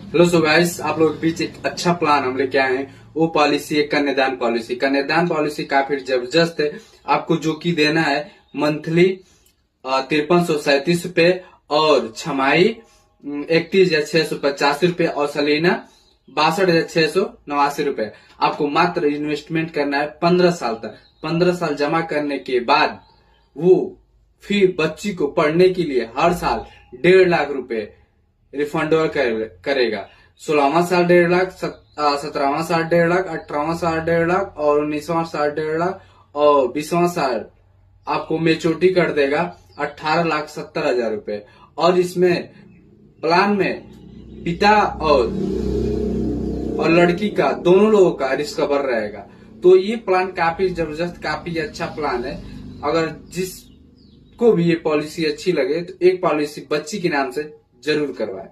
Hello so guys, आप लोगों के बीच एक अच्छा प्लान हम लेके आए हैं। वो पॉलिसी है कन्यादान पॉलिसी। कन्यादान पॉलिसी काफी जबरदस्त है। आपको जो कि देना है मंथली 5337 रुपए और छमाही 31,685 रुपए और सालाना 62,689 रुपए। आपको मात्र इन्वेस्टमेंट करना है 15 साल तक। 15 साल जमा करने के बाद वो फिर बच्ची को पढ़ने के लिए हर साल 1.5 लाख रुपए रिफंड करेगा। 16वां साल 1.5 लाख, 17वां साल 1.5 लाख, 18वां साल 1.5 लाख और 19वां साल 1.5 लाख और 20वां साल आपको मेच्योरिटी कर देगा 18,70,000 रुपए। और इसमें प्लान में पिता और लड़की का दोनों लोगों का रिस्क कवर रहेगा। तो ये प्लान काफी जबरदस्त, काफी अच्छा प्लान है। अगर जिसको भी ये पॉलिसी अच्छी लगे तो एक पॉलिसी बच्ची के नाम से जरूर करवाएं।